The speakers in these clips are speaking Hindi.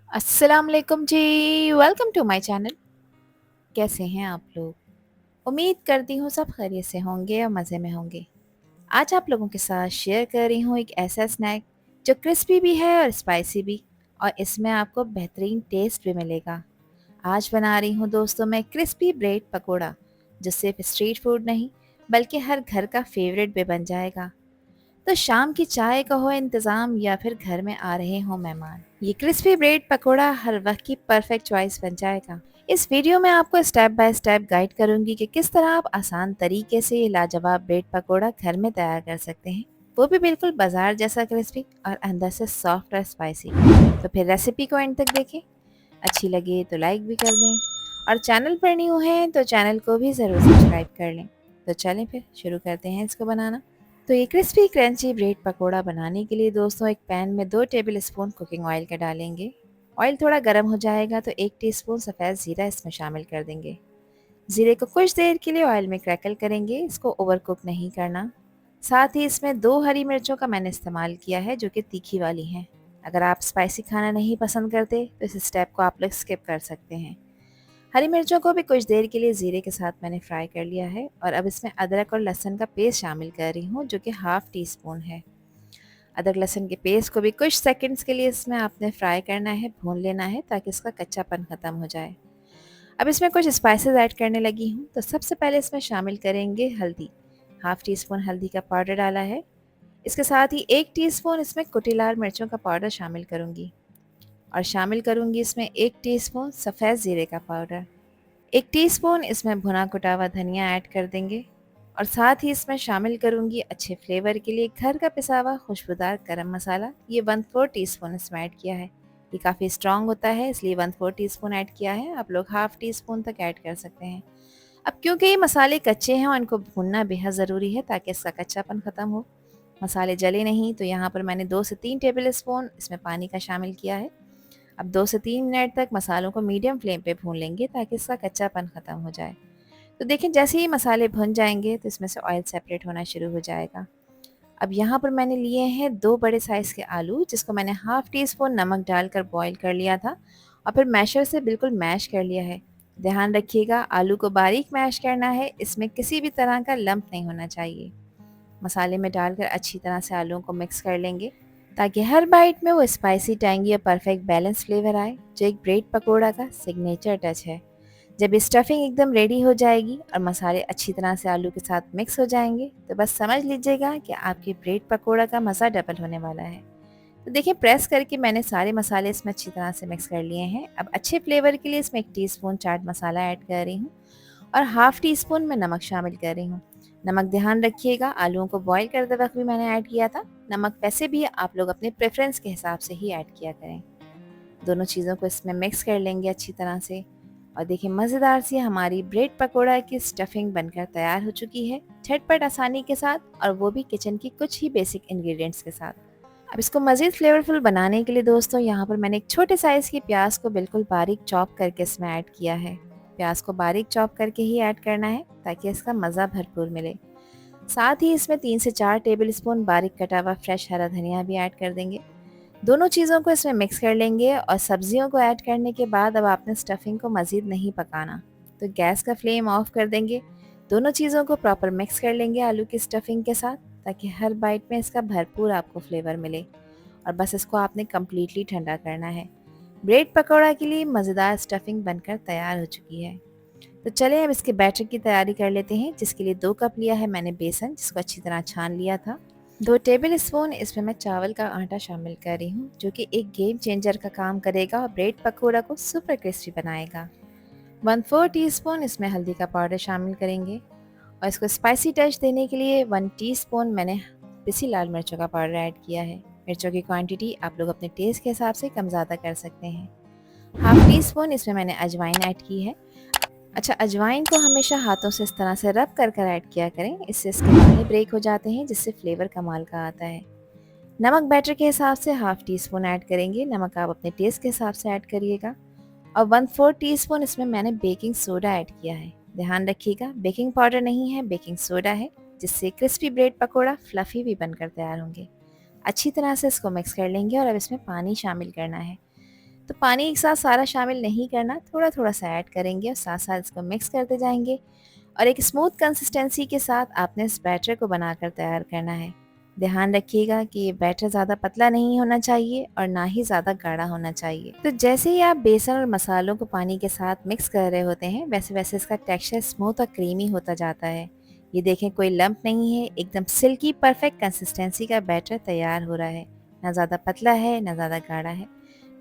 अस्सलाम वालेकुम जी। Welcome to my channel. कैसे हैं आप लोग? उम्मीद करती हूँ सब खैरियत से होंगे और मज़े में होंगे। आज आप लोगों के साथ शेयर कर रही हूँ एक ऐसा स्नैक जो क्रिस्पी भी है और स्पाइसी भी, और इसमें आपको बेहतरीन टेस्ट भी मिलेगा। आज बना रही हूँ दोस्तों मैं क्रिस्पी ब्रेड पकोड़ा, जो सिर्फ स्ट्रीट फूड नहीं बल्कि हर घर का फेवरेट भी बन जाएगा। तो शाम की चाय का हो इंतज़ाम या फिर घर में आ रहे हो मेहमान, ये क्रिस्पी ब्रेड पकोड़ा हर वक्त की परफेक्ट चॉइस बन जाएगा। इस वीडियो में आपको स्टेप बाय स्टेप गाइड करूंगी कि किस तरह आप आसान तरीके से ये लाजवाब ब्रेड पकोड़ा घर में तैयार कर सकते हैं, वो भी बिल्कुल बाजार जैसा क्रिस्पी और अंदर से सॉफ्ट और स्पाइसी। तो फिर रेसिपी को एंड तक देखें। अच्छी लगे तो लाइक भी कर दें, और चैनल पर न्यू हैं तो चैनल को भी ज़रूर सब्सक्राइब कर लें। तो चलें फिर शुरू करते हैं इसको बनाना। तो ये क्रिस्पी क्रंची ब्रेड पकोड़ा बनाने के लिए दोस्तों एक पैन में 2 टेबल स्पून कुकिंग ऑयल का डालेंगे। ऑयल थोड़ा गर्म हो जाएगा तो 1 टीस्पून सफ़ेद ज़ीरा इसमें शामिल कर देंगे। ज़ीरे को कुछ देर के लिए ऑयल में क्रैकल करेंगे, इसको ओवर कुक नहीं करना। साथ ही इसमें 2 हरी मिर्चों का मैंने इस्तेमाल किया है जो कि तीखी वाली हैं। अगर आप स्पाइसी खाना नहीं पसंद करते तो इस स्टेप को आप लोग स्किप कर सकते हैं। हरी मिर्चों को भी कुछ देर के लिए ज़ीरे के साथ मैंने फ्राई कर लिया है, और अब इसमें अदरक और लहसुन का पेस्ट शामिल कर रही हूँ जो कि हाफ़ टी स्पून है। अदरक लहसुन के पेस्ट को भी कुछ सेकंड्स के लिए इसमें आपने फ्राई करना है, भून लेना है ताकि इसका कच्चापन ख़त्म हो जाए। अब इसमें कुछ स्पाइसेस ऐड करने लगी हूँ। तो सबसे पहले इसमें शामिल करेंगे हल्दी। हाफ़ टी स्पून हल्दी का पाउडर डाला है। इसके साथ ही 1 टीस्पून इसमें कुटी लाल मिर्चों का पाउडर शामिल करूँगी, और शामिल करूँगी इसमें 1 टीस्पून सफ़ेद ज़ीरे का पाउडर। 1 टीस्पून इसमें भुना कुटा हुआ धनिया ऐड कर देंगे, और साथ ही इसमें शामिल करूँगी अच्छे फ्लेवर के लिए घर का पिसा हुआ खुशबूदार गरम मसाला। ये 1/4 टीस्पून इसमें ऐड किया है। ये काफ़ी स्ट्रॉन्ग होता है इसलिए 1/4 टीस्पून ऐड किया है। आप लोग हाफ़ टी स्पून तक ऐड कर सकते हैं। अब क्योंकि ये मसाले कच्चे हैं और इनको भूनना बेहद ज़रूरी है ताकि इसका कच्चापन ख़त्म हो, मसाले जले नहीं, तो यहाँ पर मैंने 2 से 3 टेबल स्पून इसमें पानी का शामिल किया है। अब 2 से 3 मिनट तक मसालों को मीडियम फ्लेम पे भून लेंगे ताकि इसका कच्चापन ख़त्म हो जाए। तो देखें जैसे ही मसाले भुन जाएंगे तो इसमें से ऑयल सेपरेट होना शुरू हो जाएगा। अब यहाँ पर मैंने लिए हैं 2 बड़े साइज़ के आलू, जिसको मैंने हाफ़ टी स्पून नमक डालकर बॉईल कर लिया था और फिर मैशर से बिल्कुल मैश कर लिया है। ध्यान रखिएगा आलू को बारीक मैश करना है, इसमें किसी भी तरह का लम्प नहीं होना चाहिए। मसाले में डालकर अच्छी तरह से आलूओं को मिक्स कर लेंगे ताकि हर बाइट में वो स्पाइसी, टैंगी और परफेक्ट बैलेंस फ्लेवर आए, जो एक ब्रेड पकोड़ा का सिग्नेचर टच है। जब स्टफिंग एकदम रेडी हो जाएगी और मसाले अच्छी तरह से आलू के साथ मिक्स हो जाएंगे तो बस समझ लीजिएगा कि आपकी ब्रेड पकोड़ा का मज़ा डबल होने वाला है। तो देखिए प्रेस करके मैंने सारे मसाले इसमें अच्छी तरह से मिक्स कर लिए हैं। अब अच्छे फ्लेवर के लिए इसमें 1 टीस्पून चाट मसाला ऐड कर रही हूँ, और हाफ़ टी स्पून में नमक शामिल कर रही हूँ। नमक ध्यान रखिएगा, आलूओं को बॉईल करते वक्त भी मैंने ऐड किया था। नमक वैसे भी आप लोग अपने प्रेफरेंस के हिसाब से ही ऐड किया करें। दोनों चीज़ों को इसमें मिक्स कर लेंगे अच्छी तरह से, और देखिए मज़ेदार सी हमारी ब्रेड पकोड़ा की स्टफिंग बनकर तैयार हो चुकी है, झटपट आसानी के साथ, और वो भी किचन की कुछ ही बेसिक इंग्रेडिएंट्स के साथ। अब इसको मज़ीद फ्लेवरफुल बनाने के लिए दोस्तों यहाँ पर मैंने एक छोटे साइज़ की प्याज को बिल्कुल बारीक चॉप करके इसमें ऐड किया है। प्याज को बारीक चॉप करके ही ऐड करना है ताकि इसका मज़ा भरपूर मिले। साथ ही इसमें 3 से 4 टेबल स्पून बारीक कटा हुआ फ्रेश हरा धनिया भी ऐड कर देंगे। दोनों चीज़ों को इसमें मिक्स कर लेंगे, और सब्जियों को ऐड करने के बाद अब आपने स्टफिंग को मज़ीद नहीं पकाना, तो गैस का फ्लेम ऑफ कर देंगे। दोनों चीज़ों को प्रॉपर मिक्स कर लेंगे आलू की स्टफिंग के साथ ताकि हर बाइट में इसका भरपूर आपको फ्लेवर मिले, और बस इसको आपने कम्प्लीटली ठंडा करना है। ब्रेड पकौड़ा के लिए मज़ेदार स्टफिंग बनकर तैयार हो चुकी है। तो चलें अब इसके बैटर की तैयारी कर लेते हैं, जिसके लिए 2 कप लिया है मैंने बेसन, जिसको अच्छी तरह छान लिया था। 2 टेबल स्पून इसमें मैं चावल का आटा शामिल कर रही हूँ, जो कि एक गेम चेंजर का काम करेगा और ब्रेड पकौड़ा को सुपर क्रिस्पी बनाएगा। 1/4 टीस्पून इसमें हल्दी का पाउडर शामिल करेंगे, और इसको स्पाइसी टच देने के लिए 1 टीस्पून मैंने पिसी लाल मिर्चों का पाउडर ऐड किया है। मिर्चों की क्वांटिटी आप लोग अपने टेस्ट के हिसाब से कम ज़्यादा कर सकते हैं। हाफ टी स्पून इसमें मैंने अजवाइन ऐड की है। अच्छा, अजवाइन को हमेशा हाथों से इस तरह से रब कर कर ऐड किया करें, इससे इसके दाने ब्रेक हो जाते हैं, जिससे फ्लेवर कमाल का आता है। नमक बैटर के हिसाब से हाफ टी स्पून ऐड करेंगे, नमक आप अपने टेस्ट के हिसाब से ऐड करिएगा। और 1/4 टीस्पून इसमें मैंने बेकिंग सोडा ऐड किया है। ध्यान रखिएगा बेकिंग पाउडर नहीं है, बेकिंग सोडा है, जिससे क्रिस्पी ब्रेड पकोड़ा फ्लफी भी बनकर तैयार होंगे। अच्छी तरह से इसको मिक्स कर लेंगे, और अब इसमें पानी शामिल करना है। तो पानी एक साथ सारा शामिल नहीं करना, थोड़ा-थोड़ा सा ऐड करेंगे और साथ-साथ इसको मिक्स करते जाएँगे और एक स्मूथ कंसिस्टेंसी के साथ आपने इस बैटर को बनाकर तैयार करना है। ध्यान रखिएगा कि ये बैटर ज़्यादा पतला नहीं होना चाहिए और ना ही ज़्यादा गाढ़ा होना चाहिए। तो जैसे ही आप बेसन और मसालों को पानी के साथ मिक्स कर रहे होते हैं, वैसे-वैसे इसका टेक्सचर स्मूथ और क्रीमी होता जाता है। ये देखें, कोई लम्प नहीं है, एकदम सिल्की परफेक्ट कंसिस्टेंसी का बैटर तैयार हो रहा है। ना ज़्यादा पतला है, ना ज़्यादा गाढ़ा है।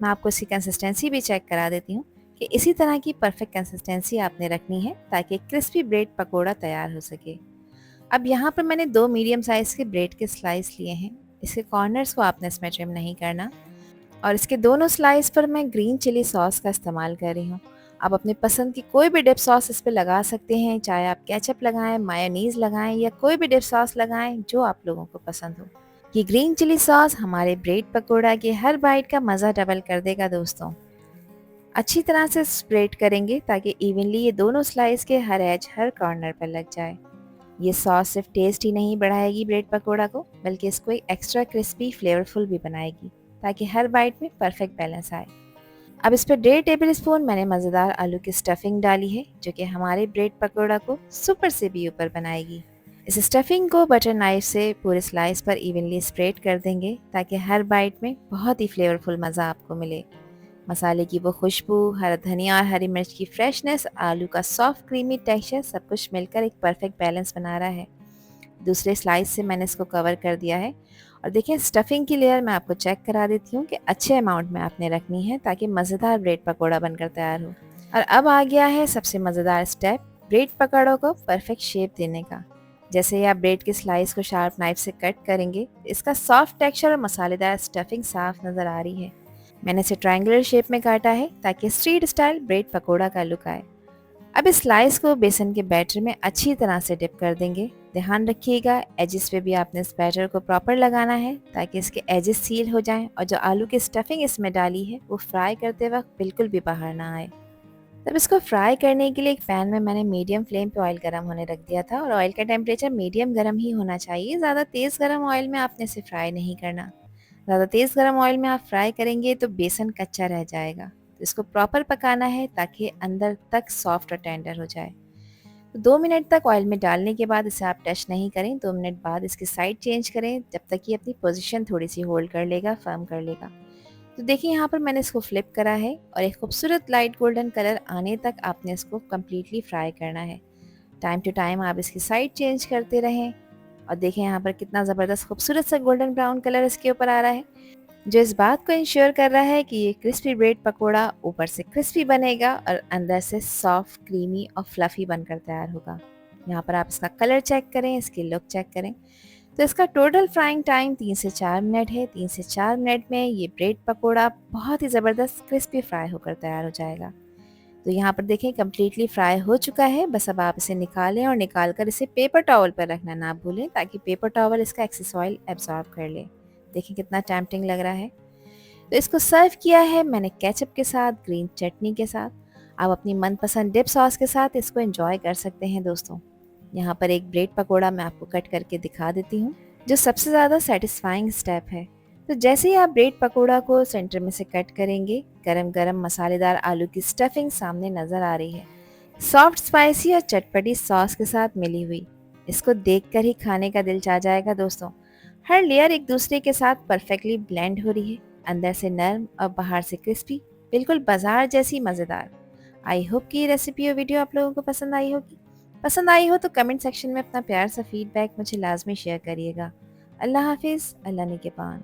मैं आपको इसकी कंसिस्टेंसी भी चेक करा देती हूँ कि इसी तरह की परफेक्ट कंसिस्टेंसी आपने रखनी है ताकि क्रिस्पी ब्रेड पकोड़ा तैयार हो सके। अब यहाँ पर मैंने 2 मीडियम साइज़ के ब्रेड के स्लाइस लिए हैं। इसके कॉर्नर्स को आपने इसमें ट्रिम नहीं करना और इसके दोनों स्लाइस पर मैं ग्रीन चिली सॉस का इस्तेमाल कर रही हूँ। आप अपनी पसंद की कोई भी डिप सॉस इस पे लगा सकते हैं, चाहे आप केचप लगाएँ, मायोनीज़ लगाएँ या कोई भी डिप सॉस लगाएँ, जो आप लोगों को पसंद हो। ये ग्रीन चिली सॉस हमारे ब्रेड पकोड़ा के हर बाइट का मज़ा डबल कर देगा दोस्तों। अच्छी तरह से स्प्रेड करेंगे ताकि इवनली ये दोनों स्लाइस के हर एज हर कॉर्नर पर लग जाए। ये सॉस सिर्फ टेस्ट ही नहीं बढ़ाएगी ब्रेड पकोड़ा को, बल्कि इसको एक एक्स्ट्रा क्रिस्पी फ्लेवरफुल भी बनाएगी ताकि हर बाइट में परफेक्ट बैलेंस आए। अब इस पर 1.5 टेबल स्पून मैंने मज़ेदार आलू की स्टफिंग डाली है, जो कि हमारे ब्रेड पकोड़ा को सुपर से भी ऊपर बनाएगी। इस स्टफिंग को बटर नाइफ से पूरे स्लाइस पर इवनली स्प्रेड कर देंगे ताकि हर बाइट में बहुत ही फ्लेवरफुल मज़ा आपको मिले। मसाले की वो खुशबू, हरा धनिया और हरी मिर्च की फ्रेशनेस, आलू का सॉफ्ट क्रीमी टेक्सचर, सब कुछ मिलकर एक परफेक्ट बैलेंस बना रहा है। दूसरे स्लाइस से मैंने इसको कवर कर दिया है और देखिए, स्टफिंग की लेयर मैं आपको चेक करा देती हूँ कि अच्छे अमाउंट में आपने रखनी है ताकि मज़ेदार ब्रेड पकौड़ा बनकर तैयार हो। और अब आ गया है सबसे मज़ेदार स्टेप, ब्रेड पकौड़ों को परफेक्ट शेप देने का। जैसे ही आप ब्रेड के स्लाइस को शार्प नाइफ से कट करेंगे, इसका सॉफ्ट टेक्सचर और मसालेदार स्टफिंग साफ नज़र आ रही है। मैंने इसे ट्रायंगुलर शेप में काटा है ताकि स्ट्रीट स्टाइल ब्रेड पकोड़ा का लुक आए। अब इस स्लाइस को बेसन के बैटर में अच्छी तरह से डिप कर देंगे। ध्यान रखिएगा, एजेस पे भी आपने इस बैटर को प्रॉपर लगाना है ताकि इसके एजेस सील हो जाएं और जो आलू की स्टफिंग इसमें डाली है वो फ्राई करते वक्त बिल्कुल भी बाहर ना आए। तब इसको फ्राई करने के लिए एक पैन में मैंने मीडियम फ्लेम पे ऑयल गर्म होने रख दिया था और ऑयल का टेम्परेचर मीडियम गर्म ही होना चाहिए। ज़्यादा तेज़ गर्म ऑयल में आपने इसे फ्राई नहीं करना। ज़्यादा तेज़ गरम ऑयल में आप फ्राई करेंगे तो बेसन कच्चा रह जाएगा। तो इसको प्रॉपर पकाना है ताकि अंदर तक सॉफ्ट और टेंडर हो जाए। तो 2 मिनट तक ऑयल में डालने के बाद इसे आप टच नहीं करें। 2 मिनट बाद इसकी साइड चेंज करें जब तक कि अपनी पोजीशन थोड़ी सी होल्ड कर लेगा, फर्म कर लेगा। तो देखिए, यहाँ पर मैंने इसको फ्लिप करा है और एक खूबसूरत लाइट गोल्डन कलर आने तक आपने इसको कम्प्लीटली फ्राई करना है। टाइम टू टाइम आप इसकी साइड चेंज करते रहें और देखें यहाँ पर कितना ज़बरदस्त खूबसूरत सा गोल्डन ब्राउन कलर इसके ऊपर आ रहा है, जो इस बात को इंश्योर कर रहा है कि ये क्रिस्पी ब्रेड पकोड़ा ऊपर से क्रिस्पी बनेगा और अंदर से सॉफ्ट, क्रीमी और फ्लफी बनकर तैयार होगा। यहाँ पर आप इसका कलर चेक करें, इसकी लुक चेक करें। तो इसका टोटल फ्राइंग टाइम 3 से 4 मिनट है। 3 से 4 मिनट में ये ब्रेड पकोड़ा बहुत ही ज़बरदस्त क्रिस्पी फ्राई होकर तैयार हो जाएगा। तो यहाँ पर देखें, कम्प्लीटली फ्राई हो चुका है। बस अब आप इसे निकालें और निकाल कर इसे पेपर टॉवल पर रखना ना भूलें ताकि पेपर टॉवल इसका एक्सेस ऑयल एब्जॉर्ब कर ले। देखिए कितना टेम्पटिंग लग रहा है। तो इसको सर्व किया है मैंने केचप के साथ, ग्रीन चटनी के साथ। आप अपनी मनपसंद डिप सॉस के साथ इसको एंजॉय कर सकते हैं दोस्तों। यहाँ पर एक ब्रेड पकोड़ा मैं आपको कट करके दिखा देती हूँ, जो सबसे ज़्यादा सेटिस्फाइंग स्टेप है। तो जैसे ही आप ब्रेड पकोड़ा को सेंटर में से कट करेंगे, गरम गरम मसालेदार आलू की स्टफिंग सामने नज़र आ रही है, सॉफ्ट, स्पाइसी और चटपटी सॉस के साथ मिली हुई। इसको देखकर ही खाने का दिल चाह जाएगा दोस्तों। हर लेयर एक दूसरे के साथ परफेक्टली ब्लेंड हो रही है, अंदर से नर्म और बाहर से क्रिस्पी, बिल्कुल बाजार जैसी मज़ेदार। आई होप कि ये रेसिपी और वीडियो आप लोगों को पसंद आई होगी। पसंद आई हो तो कमेंट सेक्शन में अपना प्यार सा फीडबैक मुझे लाजमी शेयर करिएगा। अल्लाह हाफिज़, अल्लाह निगहबान।